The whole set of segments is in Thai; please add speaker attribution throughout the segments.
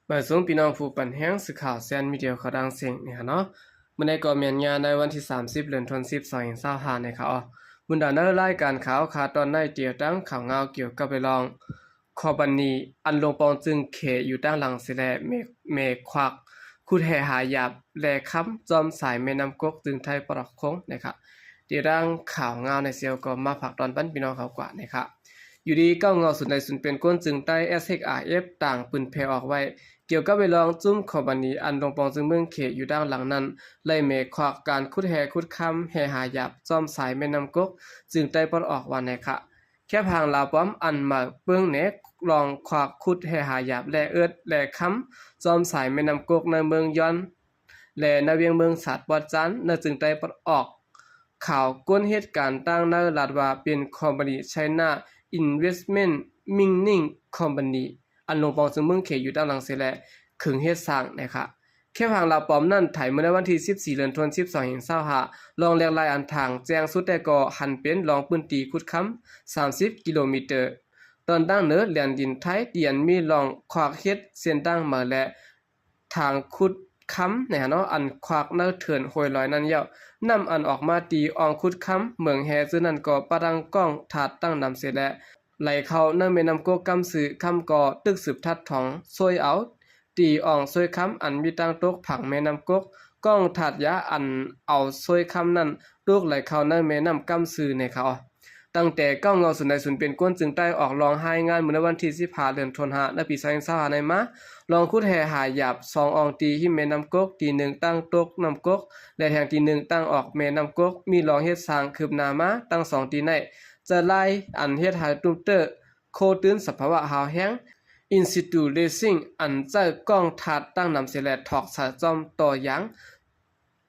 Speaker 1: บ่ายสูงพี่น้องผู้ปันแห้งสื่อข่าวแซนมีเดียเขาดังเสียงเนี่ยเนาะมื้อในก็แม่นยาในวันที่30เดือนธันวาคม2025นะครับมื้อดาในรายการข่าวตอนในเตียวตั้งข่าวเงาเกี่ยวกับไปลองคอบันนีอันลงปองจึงเขอยู่ด้านหลังสิแลเมควักคุดแห่หายาบแลค้ำจอมสายแม่น้ำกกจึงไทยปรอกคงนะครับเตียวตั้งข่าวเงาในเซียวก็มาฝากตอนปั้นพี่น้องเขากว่านะครับอยู่ดีก้าวเงาสุดในสุดเป็นก้นจึงใต้ SHRF ต่างปืนเพออกไว้เกี่ยวกับไปลองจุ้มขอบันนี้อันลงปองจึงเมืองเขอยู่ด้านหลังนั้นไล่เมฆขวากการคุดแห่คุดคำแห่หาหยับจอมสายแม่น้ำกกจึงได้ปลดออกวันไหนคะแค่พางลาวป้อมอันมาเบื้องเนกลองขวากคุดแห่หาหยับและเอิดและคำจอมสายแม่น้ำกกในเมืองย้อนและในเวียงเมืองสัตว์ปอดจันในจึงได้ปลดออกข่าวก้นเหตุการณ์ตั้งในรัฐว่าเป็นคอมพานีไชน่าInvestment Mining Company อันลงปองซึ่งเมืองเขอยู่ด้านหลังเสียแลขึงเฮ็ดสร้างนะครับแค่ทางลาวปอมนั่นไถเมื่อในวันที่14เดือนธันวาคม2025ลองเรียกรายอันทางแจ้งสุดแต่ก็หันเป็นลองปืนตีคุดค้ำ30กิโลเมตรตอนตั้งเนื้อแหลนดินไทยเตียนมีลองขวากเฮ็ดเส้นตั้งมาและทางคุดค้ำเนี่ยเนาะอันขวากเนื้อเถื่อนห้วยลอยนั่นยาวนำอันออกมาตีอองคุดค้ำเมืองแฮซึ่งนั่นก็ปะดังกล้องถาดตั้งนำเสร็จแล้วไหลเข้าในแม่น้ำโกกำสือคำก่อตึกสืบทัดของซวยเอาตีอ่องซวยคำอันมีตั้งตกผังแม่น้ำกกกล้องถาดยาอันเอาซวยคำนั้นลูกไหลเข้าในแม่น้ำกำสือในเขาตั้งแต่ก้าวเงาสุดในสุนเป็นก้นจึงได้ออกลองให้งานเมื่อวันที่15เดือนธันวาคมในปี2025ในมาลองคุดแห่หายหยาบ2อองตีที่แม่น้ำกกตี1ตั้งตกน้ำกกและแห่งตี1ตั้งออกแม่น้ำกกมีลองเฮ็ดสร้างคืบหน้ามาตั้ง2ตีในจะไล่อันเฮ็ดหายตุ้มเตอร์โคตื้นสภาวะหาวแห้งอินสติทูเลซิ่งอันเจ้ากล้องถาดตั้งนำเสร็จถอกสาจอมต่อยัง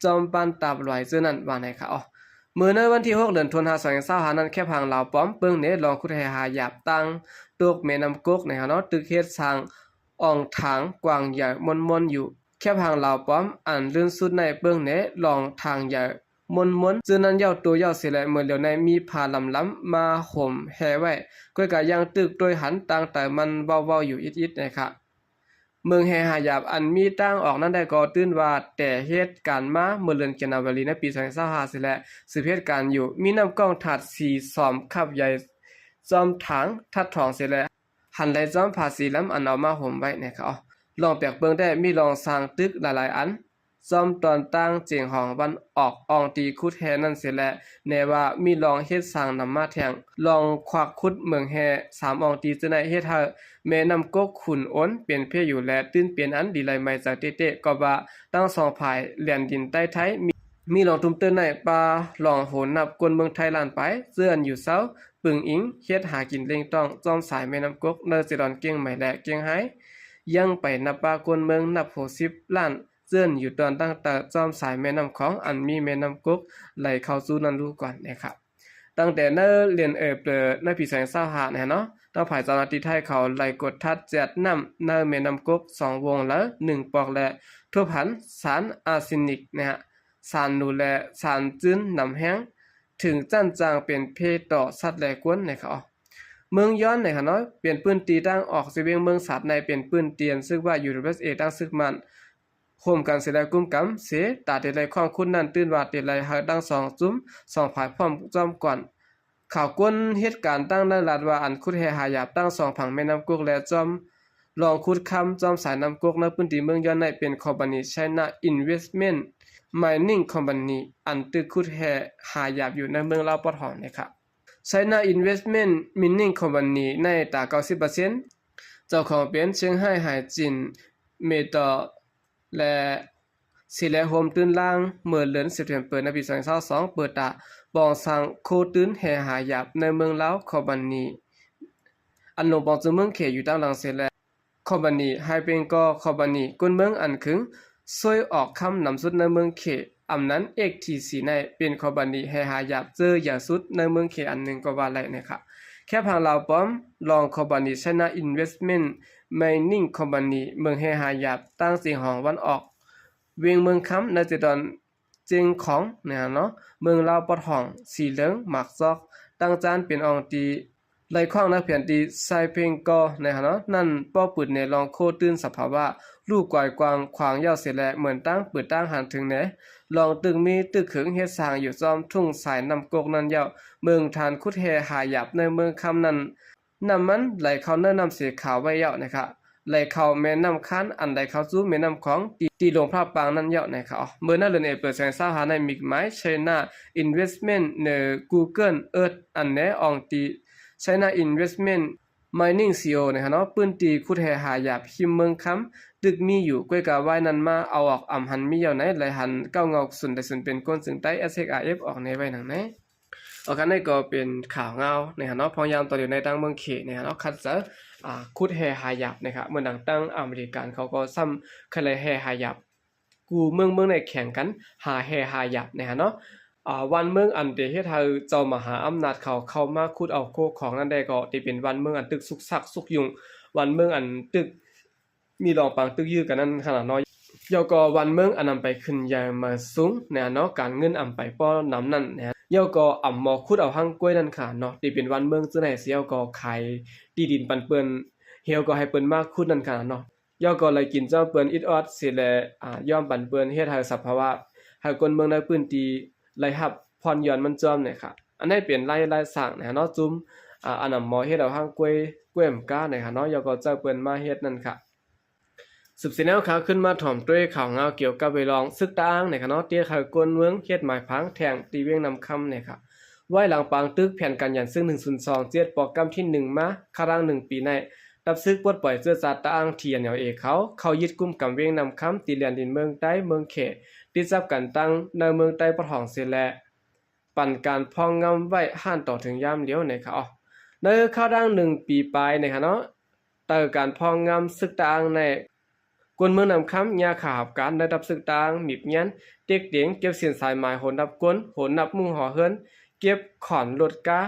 Speaker 1: จอมปานตาบลอยเจอนั่นว่าไหนคะเมื่อในวันที่6เดือนธันวาคม2025นั้นแค่พังลาวป้อมเปิ้งเนลองคุดให้หาหยาบตั้งตกแม่น้ำกกนะครับเนาะตึกเฮ็ดสร้างอ่องถางกว้างใหญ่มนๆอยู่แค่พังลาวป้อมอันลื่นสุดในเปิ้งเนลองทางใหญ่มนๆจึงนั้นยาวตัวยาวเสียแลเมื่อเหลียวในมีผ้าล้ำๆมาห่มแห่ไว้ก้อยก็ยังตึกโดยหันต่างแต่มันเว้าๆอยู่อิดๆนะครับเมืองแห่หายาบอันมีตั้งออกนั้นได้ก่อตื้นว่าแต่เหตุการณ์มาเมื่อเดือนกันยายนในปี2025สิและสืบเหตุการณ์อยู่มีน้ำกล้องถาด4ซ้อมขับใหญ่จอมถังทัดทองเสิและหันไหลจอมภาษีล้ำอันเอามาห่มไว้นะครับลองแปลกเบิ่งได้มีลองสร้างตึกหลายๆอันจอมตอนตั้งเจียงหองวันออกอองตีคุดแฮนั่นเสียและแน่ว่ามีลองเฮ็ดสร้างนำมาแทงลองควักคุดเมืองแฮ3อองตีจะได้เฮ็ดให้แม่น้ำกกขุนอ้นเปลี่ยนเพอยู่และตื้นเปลี่ยนอันดีไหลใหม่จากเตะก็ว่าตั้ง2ภายแหลนดินใต้ไทยมีลองตุ้มเตือนในปลาลองโหนนับกวนเมืองไทยล้านไปเสื้อนอยู่เซาปึงอิงเฮ็ดหากินเล็งต้องจอมสายแม่น้ำกกเนอสิดอนเกียงใหม่และเกียงไห้ยังไปนับปลากวนเมืองนับ60ล้านเสื่อนอยู่ตอนตั้งแต่จอมสายแม่น้ำของอันมีแม่น้ำกกไหลเข้าสู่นันรู้ก่อนนะครับตั้งแต่เนเรียนเปลในปี2025นะเนาะตั้งฝ่ายเจ้าหน้าที่ไทยเขาไหลกดทัดจัดน้ำในแม่น้ำกก2วงแล้ว1ปอกและทั่วพันสารอาร์เซนิกนะฮะสารนูและสารจื้นน้ำแห้งถึงจั่นจางเป็นเพศต่อสัตว์และกวนนะครับเมืองย้อนในเนาะเปลี่ยนปืนตีตั้งออกสิเวียงเมืองสัตว์ในเป็นปืนเตียนซึ่งว่าอยู่ใน USA ตั้งซึกมันโฮมกันเสดกุมกำเสตาเตไลความคุณนั้นตื่นว่าเตไลหาดัง2จุ้ม2ภายพร้อมจอมก่อนข่าวก้นเหตุการณ์ตั้งในรัฐว่าอันคุดแห่หายาบตั้ง2ผังแม่น้ำกกและจอมลองคุดคำจอมสายน้ำกกในพื้นที่เมืองย้อนในเป็นคอมพานี China Investment Mining Company อันตึกคุดแห่หายาบอยู่ในเมืองลาวปอดหองนะครับ China Investment Mining Company ในตา 90% เจ้าของเป็นเชียงไฮ้หายจินเมตอและสิและโฮมตื้นล่างเมื่อเดือนสิบเดือนเปิดในปี2022เปิดตาบองสังโคตื้นแห่หายาบในเมืองลาวคอบันนีอันลงบองจึงเมืองเขอยู่ตั้งหลังเสร็จและคอบันนีไฮเป็นก็คอบันนีกุนเมืองอันคึงซวยออกคำนำสุดในเมืองเขอำนั้นเอกทีสีในเป็นคอบันนีแห่หายาบเจออย่าสุดในเมืองเขอันหนึ่งก็ว่าไรนะครับแค่พังลาวป้อมลองคอบันนี China Investment Mining Company เมืองแห่หายาบตั้งเสียงหองวันออกเวียงเมืองค้ำในจิตอนเจียงของเนี่ยเนาะเมืองลาวปอดห้องสีเหลืองหมากซอกตั้งจานเป็นอองตี ไหลขว้างนักเพียนตีไซเพ่งก็นะฮะเนาะนั่นป้อปืดในลองโคตื้นสภาวะลูกกวายกวางขวางยาวเสียแลเหมือนตั้งเปิดตั้งหันถึงแหนลองตึงมีตึกขึงเฮ็ดสร้างอยู่จอมทุ่งสายนำกกนั้นยาวเมืองทานคุดแฮหายับในเมืองคำนั้นนำมันไหลเข้าเนื้อนำเสียขาวไว้ยาวนะครับไหลเข้าแม่น้ำคันอันใดเข้าสู่แม่น้ำของตีลงพระปางนั้นยาวนะครับเมื่อนั้นเรือนเปิดแสงสาหาในมิกไม้ไชน่า investment ใน Google Earth อันแนอองตีChina Investment Mining CEO นะครับเนาะปื้นตีคุดแฮหาหยาบหิมเมืองคำตึกมีอยู่ก้วยกาไว้นั้นมาเอาออกอำหันมีอยู่ไหนไหลหันเก้าเงาสุนได้สุนเป็นก้นสึงใต้ SXRF ออกในไว้หนังไหนออกกันได้ก็เป็นข่าวเงานะครับเนาะพยายามตัวอยู่ในตั้งเมืองเขตนะครับเนาะคัดเจอคุดแฮหาหยาบนะครับเมื่อดังตั้งอเมริกันเขาก็ซ้ำเคยแฮหาหยาบกูเมืองในแข่งกันหาแฮหาหยาบนะครับเนาะวันเมืองอันเดเฮ็ดให้เจ้ามหาอำนาจเขาเข้ามาขุดเอาโคของนั่นได้ก็ที่เป็นวันเมืองอันตึกสุกซักสุกยุงวันเมืองอันตึกมีรองปางตึกยื้อกันนั้นขนาดน้อยยอก็วันเมืองอันนำไปขึ้นใหญ่มาสูงเนี่ยเนาะการเงินอำไปป้อน้ำนั่นเนี่ยยอก็อำหมอขุดเอาหังกล้วยนั่นค่ะเนาะที่เป็นวันเมืองจังได๋เสียก็ขายที่ดินปันเปิ้นเฮียวก็ให้เปิ้นมาขุดนั่นค่ะเนาะยอก็เลยกินเจ้าเปิ้นอิดออดสิแลยอมปันเปิ้นเฮ็ดให้สภาวะให้คนเมืองในพื้นที่ไหลรับพรย้อนมันจอมเนี่ยค่ะอันนี้เป็นไล่สร้างนะเนาะจุ่มอันนำหมอเฮ็ดเอาห้างกล้วยมก้าเนี่ยค่ะเนาะยอก็เจ้าเปิ้นมาเฮ็ดนั่นค่ะสืบสิแนวข่าวขึ้นมาถ่อมด้วยข่าวเงาเกี่ยวกับเวลองซึกตางเนี่ยค่ะเนาะเตี้ยข่าวกวนเมืองเฮ็ดหมายพังแทงตีเวียงนำคำเนี่ยค่ะไว้หลังปางตึกแผ่นกันยันซึ่ง102เจ็ดโปรแกรมที่1มาครั้ง1ปีในรับซึกปลดปล่อยเสื้อซาตางเทียนเหนียวเอกเขายึดกุมกำเวียงนำคำตีเลียนดินเมืองใต้เมืองเขติดจับกันตั้งในเมืองใต้ปะทองเสียแลปั่นการพองงำไว้ห้านต่อถึงยามเลี้ยวในค่ะในข้าวดัง1ปีปลายในค่ะเนาะเติการพองงำซึกตางในกวนเมืองนำคำยาขาบการได้รับซึกตางมีบเงี้ยนเด็กเดียงเก็บเสียนสายหมายโหนนับกวนโหนนับมุ่งห่อเฮิรนเก็บขอนรถกา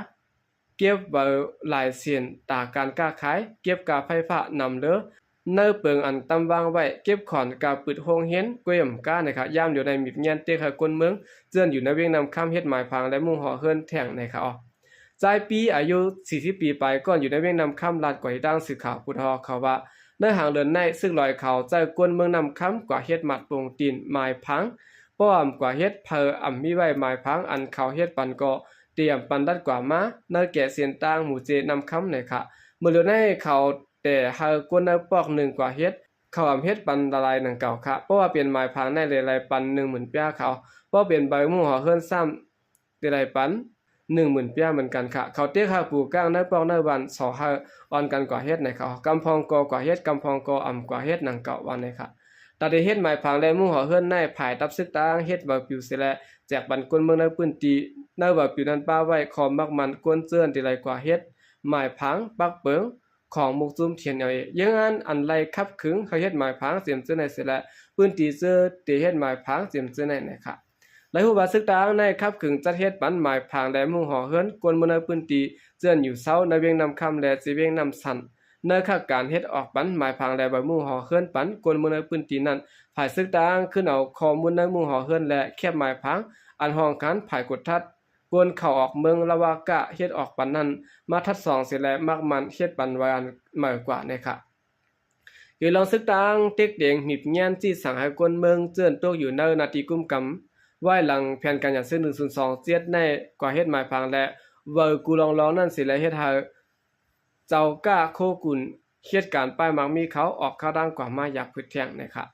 Speaker 1: เก็บเบอร์หลายเสียนตาการก้าขายเก็บกาไฟฟ้านำเด้อเนื้อเปิงอันตำวางไว้เก็บขอนกาปืดโฮงเฮียนกวยมก้านะครับย่ามอยู่ในมีบเงี้ยนเตะขกวนเมืองเจือนอยู่ในเวียงนำคำเฮ็ดหมายพังและมุ่งห่อเฮิรนแท่งนะครับใจปีอายุ40ปีไปก่อนอยู่ในเวียงนำคำลาดกว่าที่ตั้งสื่อข่าวพุทธเขาว่าในห่างเดินในซึ่งลอยเขาใจกวนเมืองนำคำกว่าเฮ็ดหมัดปงตีนหมายพังป้อมกว่าเฮ็ดเพออ่ำมีไว้หมายพังอันเขาเฮ็ดปันก็เตรียมปันดัดกว่ามาเนื้อแก่เสียนต่างหมู่เจนำคำเนี่ยค่ะเมื่อเดือนในเขาแต่หากวนในปอก1กว่าเฮ็ดเขาอ่ำเฮ็ดปันละลาย1เก่าค่ะเพราะว่าเปลี่ยนหมายพังในหลายๆปัน 10,000 ปีเขาเพราะเปลี่ยนใบมู่หอเฮิรนซ้ำหลายปัน10,000 ปีเหมือนกันค่ะเขาเตี้ยค่ะปูก้างในปอกในวัน2หาออนกันกว่าเฮ็ดในเขากำพองกว่าเฮ็ดกำพองกอ่ำกว่าเฮ็ดหนังเก่าวันในค่ะตาได้เฮ็ดหมายพังและมู่หอเฮิรนในภายตับซึกตางเฮ็ดบ่ปิวเสและแจกบันกวนเมืองในพื้นที่ในบ่ปิวนั้นป้าไว้ขอมักมันกวนเจื้อนที่ไรกว่าเฮ็ดหมายพังปักเปิงของมุกซุ่มเทียนเอายังอันไรคับขึงเขาเฮ็ดหมายพังเสียมเจื้อในเสและพื้นที่เจื้อที่เฮ็ดหมายพังเสียมเจื้อในค่ะหลายผู้บาซึกตางในคับขึงจัดเฮ็ดปันหมายพังและมู่หอเฮิรนกวนเมืองในพื้นที่เจื้อนอยู่เซาในเวียงนำคำและสิเวียงนำสันในขั้นการเฮ็ดออกปันหมายพังและใบมู่หอเฮิรนปันกวนเมืองในพื้นที่นั้นฝ่ายซึกตางขึ้นเอาข้อมูลในมู่หอเฮิรนและแคบหมายพังอันห้องกันภายกดทัดกวนเข้าออกเมืองละวากะเฮ็ดออกปันนั้นมาทัดสองเสียและมักมันเฮ็ดปันวานมากกว่านะคะอยู่ลองซึกตางเต็กเดียงหิบแง่นที่สังให้กวนเมืองเจื้อนตกอยู่ในนาทีกุมกำไว้หลังแผนการอย่างซึ่ง102เจ็ดในกว่าเฮ็ดหมายพังและเวอร์กูลองนั่นสิและเฮ็ดให้เจ้าก้าโคกุลเฮ็ดการป้ายมักมีเขาออกข้าวดังกว่ามาอยากพืชแท่งนะคะ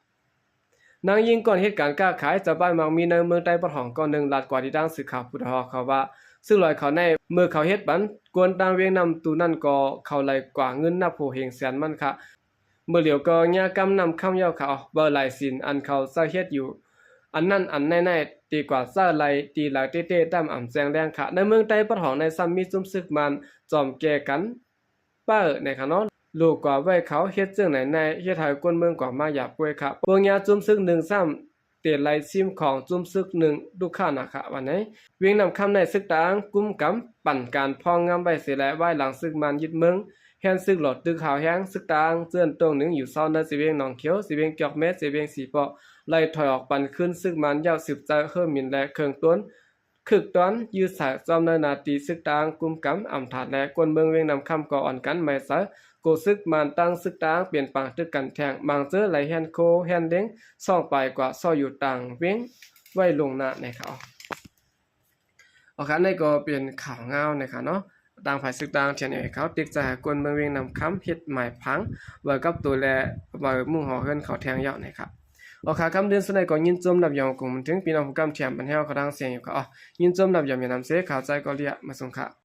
Speaker 1: นางยิงก่อนเหตุการณ์ก้าขายจะบ้านมังมีในเมืองใต้ปะหองก่อนหนึ่งลาดกว่าที่ดังสื่อข่าวพุทธฮอเขาว่าซึ่งลอยเขาในเมื่อเขาเฮ็ดบันกวนตางเวียงนำตูนั่นก็เขาไหลกว่าเงินนับโหเฮงแสนมันค่ะเมื่อเหลียวก็ญากำนำคำยาวเขาเบอร์หลายสินอันเขาเศร้าเฮ็ดอยู่อันนั้นอันแน่ๆตีกว่าเศร้าไหลตีหลายเต้ๆตามอ่ำแจงแรงค่ะในเมืองใต้ปะหองในซ้ำมีซุ่มซึกมันจอมแก่กันเป้อในค่ะเนาะลูกกว่าไว้เขาเฮ็ดจึงไหนในเฮ็ดให้กวนเมืองกว่ามาหยาบกวยครับเบิ่งยาจุ่มซึก1ซ้ำเตียไลซิมของจุ่มซึก1ลูกค้านะคะวันนี้เวียงนำคำในซึกตางกุมกำปั่นการพองงำไว้เสียและไว้หลังซึกมันยึดเมืองแฮนซึกหลอดตึกขาวแห้งซึกตางเจื้อนตรงหนึ่งอยู่ซ่อนในสิเวียงหนองเขียวสิเวียงเกียกเม็ดสิเวียงสีเปาะไล่ถอยออกปั่นขึ้นซึกมันยาวสืบใจเฮิ่มมินและเครื่องต้น คึกตอนยืดสายจอมในนาตีซึกตางกุมกำอำถาดและกวนเมืองเวียงนำคำก่ออ่อนกันไม่ซะโกซึกมันตั้งซึกตางเปลี่ยนปางตึกกันแทงบางเจอไหลแฮนโคแฮนเด้งซ่องไปกว่าซ่ออยู่ต่างเวียงไว้ลงหน้าในเขาเอาคันในก็เป็นข่าวเงาในค่ะเนาะต่างฝ่ายซึกต่างเทียนเอเขาติดใจกวนเมืองเวียงนำคำเฮ็ดหมายพังไว้กับตัวแลไว้มุ่งหอเฮิรนเขาแทงยาวนะครับเอาค่ะคำเดือนสุดในก็ยินจมนับยองกลุ่มถึงพี่น้องผู้กำเทียมบันเฮาเขาดังเสียงอยู่ก็ยินจมนับยองอย่านำเสข่าวใจก็เรียกมาส่งค่ะ